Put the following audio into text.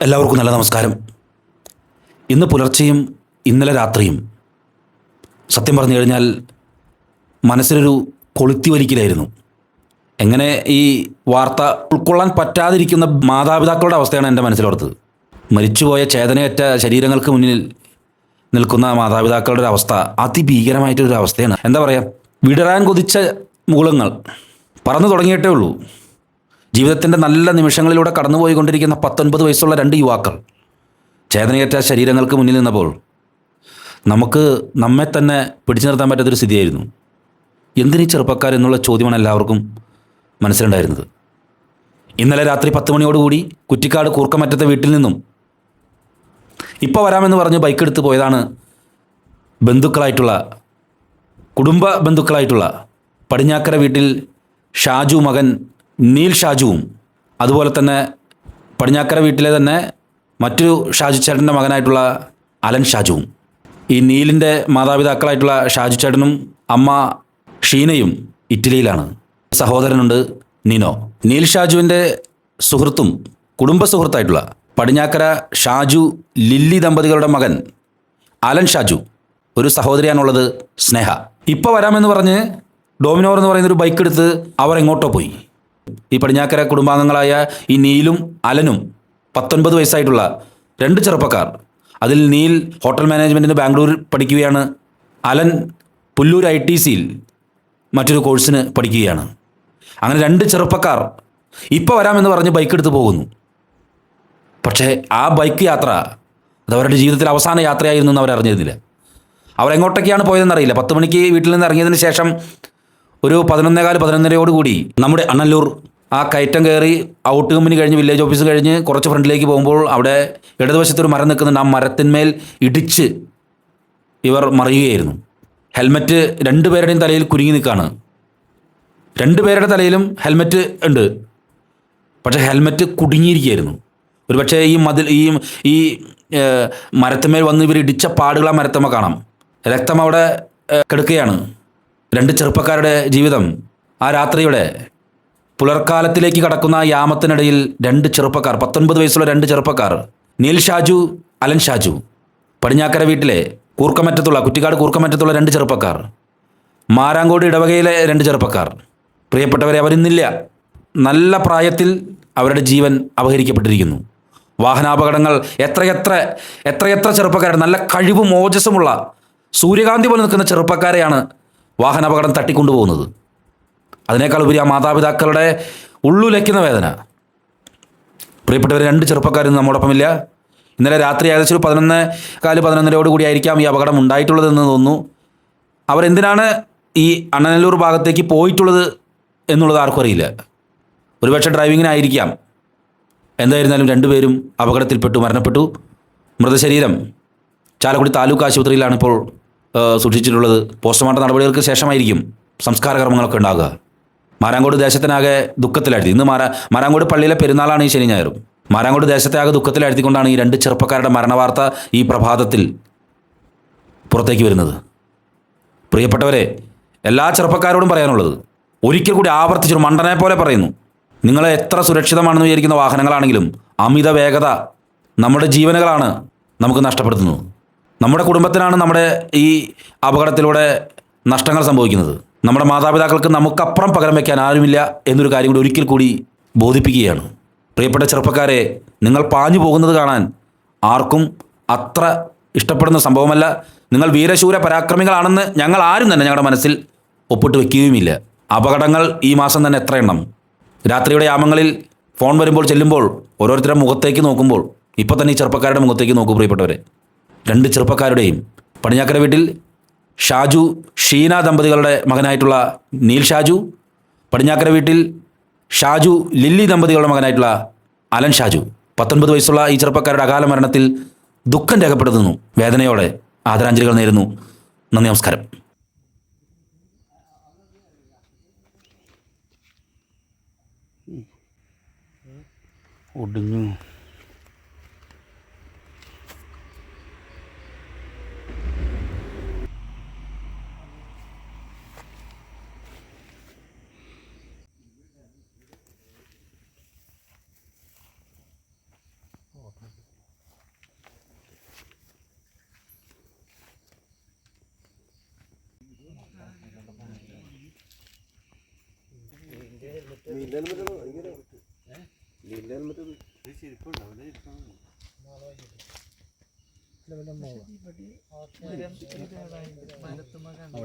എല്ലാവർക്കും നല്ല നമസ്കാരം. ഇന്ന് പുലർച്ചെയും ഇന്നലെ രാത്രിയും സത്യം പറഞ്ഞു കഴിഞ്ഞാൽ മനസ്സിലൊരു കൊളുത്തി വലിക്കലായിരുന്നു. എങ്ങനെ ഈ വാർത്ത ഉൾക്കൊള്ളാൻ പറ്റാതിരിക്കുന്ന മാതാപിതാക്കളുടെ അവസ്ഥയാണ് എൻ്റെ മനസ്സിലോർത്തത്. മരിച്ചുപോയ ചേതനയറ്റ ശരീരങ്ങൾക്ക് മുന്നിൽ നിൽക്കുന്ന മാതാപിതാക്കളുടെ ഒരു അവസ്ഥ അതിഭീകരമായിട്ടൊരു അവസ്ഥയാണ്. എന്താ പറയുക, വിടരാൻ കൊതിച്ച മുകുളങ്ങൾ പറന്നു തുടങ്ങിയിട്ടേ ഉള്ളൂ. ജീവിതത്തിൻ്റെ നല്ല നിമിഷങ്ങളിലൂടെ കടന്നുപോയിക്കൊണ്ടിരിക്കുന്ന 19 വയസ്സുള്ള രണ്ട് യുവാക്കൾ ചേതനയേറ്റ ശരീരങ്ങൾക്ക് മുന്നിൽ നിന്നപ്പോൾ നമുക്ക് നമ്മെ തന്നെ പിടിച്ചു നിർത്താൻ പറ്റാത്തൊരു സ്ഥിതിയായിരുന്നു. എന്തിനീ ചെറുപ്പക്കാരെന്നുള്ള ചോദ്യമാണ് എല്ലാവർക്കും മനസ്സിലുണ്ടായിരുന്നത്. ഇന്നലെ രാത്രി 10 മണിയോടുകൂടി കുറ്റിക്കാട് കൂർക്കമറ്റത്തെ വീട്ടിൽ നിന്നും ഇപ്പോൾ വരാമെന്ന് പറഞ്ഞ് ബൈക്കെടുത്ത് പോയതാണ് കുടുംബ ബന്ധുക്കളായിട്ടുള്ള പടിഞ്ഞാക്കര വീട്ടിൽ ഷാജു മകൻ നീൽ ഷാജുവും അതുപോലെ തന്നെ പടിഞ്ഞാക്കര വീട്ടിലെ തന്നെ മറ്റൊരു ഷാജു ചേട്ടൻ്റെ മകനായിട്ടുള്ള അലൻ ഷാജുവും. ഈ നീലിൻ്റെ മാതാപിതാക്കളായിട്ടുള്ള ഷാജു ചേട്ടനും അമ്മ ഷീനയും ഇറ്റലിയിലാണ്. സഹോദരനുണ്ട് നിനോ. നീൽ ഷാജുവിൻ്റെ സുഹൃത്തും കുടുംബ സുഹൃത്തായിട്ടുള്ള പടിഞ്ഞാക്കര ഷാജു ലില്ലി ദമ്പതികളുടെ മകൻ അലൻ ഷാജു, ഒരു സഹോദരിയാണുള്ളത് സ്നേഹ. ഇപ്പോൾ വരാമെന്ന് പറഞ്ഞ് ഡോമിനോർ എന്ന് പറയുന്നൊരു ബൈക്ക് എടുത്ത് അവർ എങ്ങോട്ടോ പോയി. ഈ പടിഞ്ഞാക്കര കുടുംബാംഗങ്ങളായ ഈ നീലും അലനും 19 വയസ്സായിട്ടുള്ള രണ്ട് ചെറുപ്പക്കാർ. അതിൽ നീൽ ഹോട്ടൽ മാനേജ്മെൻറ്റിന് ബാംഗ്ലൂരിൽ പഠിക്കുകയാണ്. അലൻ പുല്ലൂർ ITCയിൽ മറ്റൊരു കോഴ്സിന് പഠിക്കുകയാണ്. അങ്ങനെ രണ്ട് ചെറുപ്പക്കാർ ഇപ്പോൾ വരാമെന്ന് പറഞ്ഞ് ബൈക്ക് എടുത്ത് പോകുന്നു. പക്ഷേ ആ ബൈക്ക് യാത്ര അത് അവരുടെ ജീവിതത്തിലെ അവസാന യാത്രയായിരുന്നു എന്ന് അവരറിഞ്ഞിരുന്നില്ല. അവരെങ്ങോട്ടൊക്കെയാണ് പോയതെന്നറിയില്ല. 10 മണിക്ക് വീട്ടിൽ നിന്ന് ഇറങ്ങിയതിന് ശേഷം ഒരു 11:15-11:30 നമ്മുടെ അണ്ണല്ലൂർ ആ കയറ്റം കയറി ഔട്ട് കമ്പനി കഴിഞ്ഞ് വില്ലേജ് ഓഫീസ് കഴിഞ്ഞ് കുറച്ച് ഫ്രണ്ടിലേക്ക് പോകുമ്പോൾ അവിടെ ഇടതുവശത്തൊരു മരം നിൽക്കുന്നുണ്ട്. ആ മരത്തിന്മേൽ ഇടിച്ച് ഇവർ മറിയുകയായിരുന്നു. ഹെൽമറ്റ് രണ്ടുപേരുടെയും തലയിൽ കുരുങ്ങി നിൽക്കുകയാണ്. രണ്ടുപേരുടെ തലയിലും ഹെൽമറ്റ് ഉണ്ട്, പക്ഷേ ഹെൽമറ്റ് കുടുങ്ങിയിരിക്കുകയായിരുന്നു. ഒരു പക്ഷേ ഈ മരത്തിന്മേൽ വന്ന് ഇവർ ഇടിച്ച പാടുകൾ ആ മരത്തമ്മ കാണാം. രക്തം അവിടെ കിടക്കുകയാണ്. രണ്ട് ചെറുപ്പക്കാരുടെ ജീവിതം ആ രാത്രിയുടെ പുലർക്കാലത്തിലേക്ക് കടക്കുന്ന യാമത്തിനിടയിൽ രണ്ട് ചെറുപ്പക്കാർ, 19 വയസ്സുള്ള രണ്ട് ചെറുപ്പക്കാർ, നീൽ ഷാജു, അലൻ ഷാജു, പടിഞ്ഞാക്കര വീട്ടിലെ കുറ്റിക്കാട് കൂർക്കമറ്റത്തുള്ള രണ്ട് ചെറുപ്പക്കാർ, മാരാങ്കോട് ഇടവകയിലെ രണ്ട് ചെറുപ്പക്കാർ. പ്രിയപ്പെട്ടവരെ, അവരിന്നില്ല. നല്ല പ്രായത്തിൽ അവരുടെ ജീവൻ അപഹരിക്കപ്പെട്ടിരിക്കുന്നു. വാഹനാപകടങ്ങൾ എത്രയെത്ര ചെറുപ്പക്കാരാണ്, നല്ല കഴിവും ഓജസ്സുമുള്ള സൂര്യകാന്തി പോലെ നിൽക്കുന്ന ചെറുപ്പക്കാരെയാണ് വാഹനാപകടം തട്ടിക്കൊണ്ടുപോകുന്നത്. അതിനേക്കാൾ ഉപരി ആ മാതാപിതാക്കളുടെ ഉള്ളുലയ്ക്കുന്ന വേദന. പ്രിയപ്പെട്ടവർ, രണ്ട് ചെറുപ്പക്കാരും നമ്മോടൊപ്പമില്ല. ഇന്നലെ രാത്രി ഏകദേശം ഒരു 11:15-11:30 ആയിരിക്കാം ഈ അപകടം ഉണ്ടായിട്ടുള്ളതെന്ന് തോന്നുന്നു. അവരെന്തിനാണ് ഈ അണ്ണനല്ലൂർ ഭാഗത്തേക്ക് പോയിട്ടുള്ളത് എന്നുള്ളത് ആർക്കും അറിയില്ല. ഒരുപക്ഷെ ഡ്രൈവിങ്ങിനായിരിക്കാം. എന്തായിരുന്നാലും രണ്ടുപേരും അപകടത്തിൽപ്പെട്ടു മരണപ്പെട്ടു. മൃതശരീരം ചാലക്കുടി താലൂക്ക് ആശുപത്രിയിലാണ് ഇപ്പോൾ സൂക്ഷിച്ചിട്ടുള്ളത്. പോസ്റ്റ്മോർട്ടം നടപടികൾക്ക് ശേഷമായിരിക്കും സംസ്കാര കർമ്മങ്ങളൊക്കെ ഉണ്ടാകുക. മാരാങ്കോട് ദേശത്തിനാകെ ദുഃഖത്തിലാഴ്ത്തി. ഇന്ന് മാരാങ്കോട് പള്ളിയിലെ പെരുന്നാളാണ് ഈ ശനി ഞായറും. മാരാങ്കോട് ദേശത്തെ ആകെ ദുഃഖത്തിലാഴ്ത്തിക്കൊണ്ടാണ് ഈ രണ്ട് ചെറുപ്പക്കാരുടെ മരണവാർത്ത ഈ പ്രഭാതത്തിൽ പുറത്തേക്ക് വരുന്നത്. പ്രിയപ്പെട്ടവരെ, എല്ലാ ചെറുപ്പക്കാരോടും പറയാനുള്ളത് ഒരിക്കൽ കൂടി ആവർത്തിച്ചൊരു മണ്ടനെ പോലെ പറയുന്നു. നിങ്ങൾ എത്ര സുരക്ഷിതമാണെന്ന് വിചാരിക്കുന്ന വാഹനങ്ങളാണെങ്കിലും അമിത വേഗത നമ്മുടെ ജീവനുകളാണ് നമുക്ക് നഷ്ടപ്പെടുത്തുന്നത്. നമ്മുടെ കുടുംബത്തിനാണ് നമ്മുടെ ഈ അപകടത്തിലൂടെ നഷ്ടങ്ങൾ സംഭവിക്കുന്നത്. നമ്മുടെ മാതാപിതാക്കൾക്ക് നമുക്കപ്പുറം പകരം വയ്ക്കാൻ ആരുമില്ല എന്നൊരു കാര്യം കൂടി ഒരിക്കൽ കൂടി ബോധിപ്പിക്കുകയാണ്. പ്രിയപ്പെട്ട ചെറുപ്പക്കാരെ, നിങ്ങൾ പാഞ്ഞു പോകുന്നത് കാണാൻ ആർക്കും അത്ര ഇഷ്ടപ്പെടുന്ന സംഭവമല്ല. നിങ്ങൾ വീരശൂര പരാക്രമികളാണെന്ന് ഞങ്ങൾ ആരും തന്നെ ഞങ്ങളുടെ മനസ്സിൽ ഒപ്പിട്ട് വയ്ക്കുകയുമില്ല. അപകടങ്ങൾ ഈ മാസം തന്നെ എത്ര എണ്ണം. രാത്രിയുടെ യാമങ്ങളിൽ ഫോൺ വരുമ്പോൾ ചെല്ലുമ്പോൾ ഓരോരുത്തരുടെ മുഖത്തേക്ക് നോക്കുമ്പോൾ ഇപ്പോൾ തന്നെ ഈ ചെറുപ്പക്കാരുടെ മുഖത്തേക്ക് നോക്കൂ പ്രിയപ്പെട്ടവരെ. രണ്ട് ചെറുപ്പക്കാരുടെയും പടിഞ്ഞാക്കര വീട്ടിൽ ഷാജു ഷീന ദമ്പതികളുടെ മകനായിട്ടുള്ള നീൽ ഷാജു, പടിഞ്ഞാക്കര വീട്ടിൽ ഷാജു ലില്ലി ദമ്പതികളുടെ മകനായിട്ടുള്ള അലൻ ഷാജു. 19 വയസ്സുള്ള ഈ ചെറുപ്പക്കാരുടെ അകാല മരണത്തിൽ ദുഃഖം രേഖപ്പെടുത്തുന്നു. വേദനയോടെ ആദരാഞ്ജലികൾ നേരുന്നു. നന്ദി, നമസ്കാരം. ഒടിഞ്ഞു. Okay. മരത്തുമ്മ കണ്ടു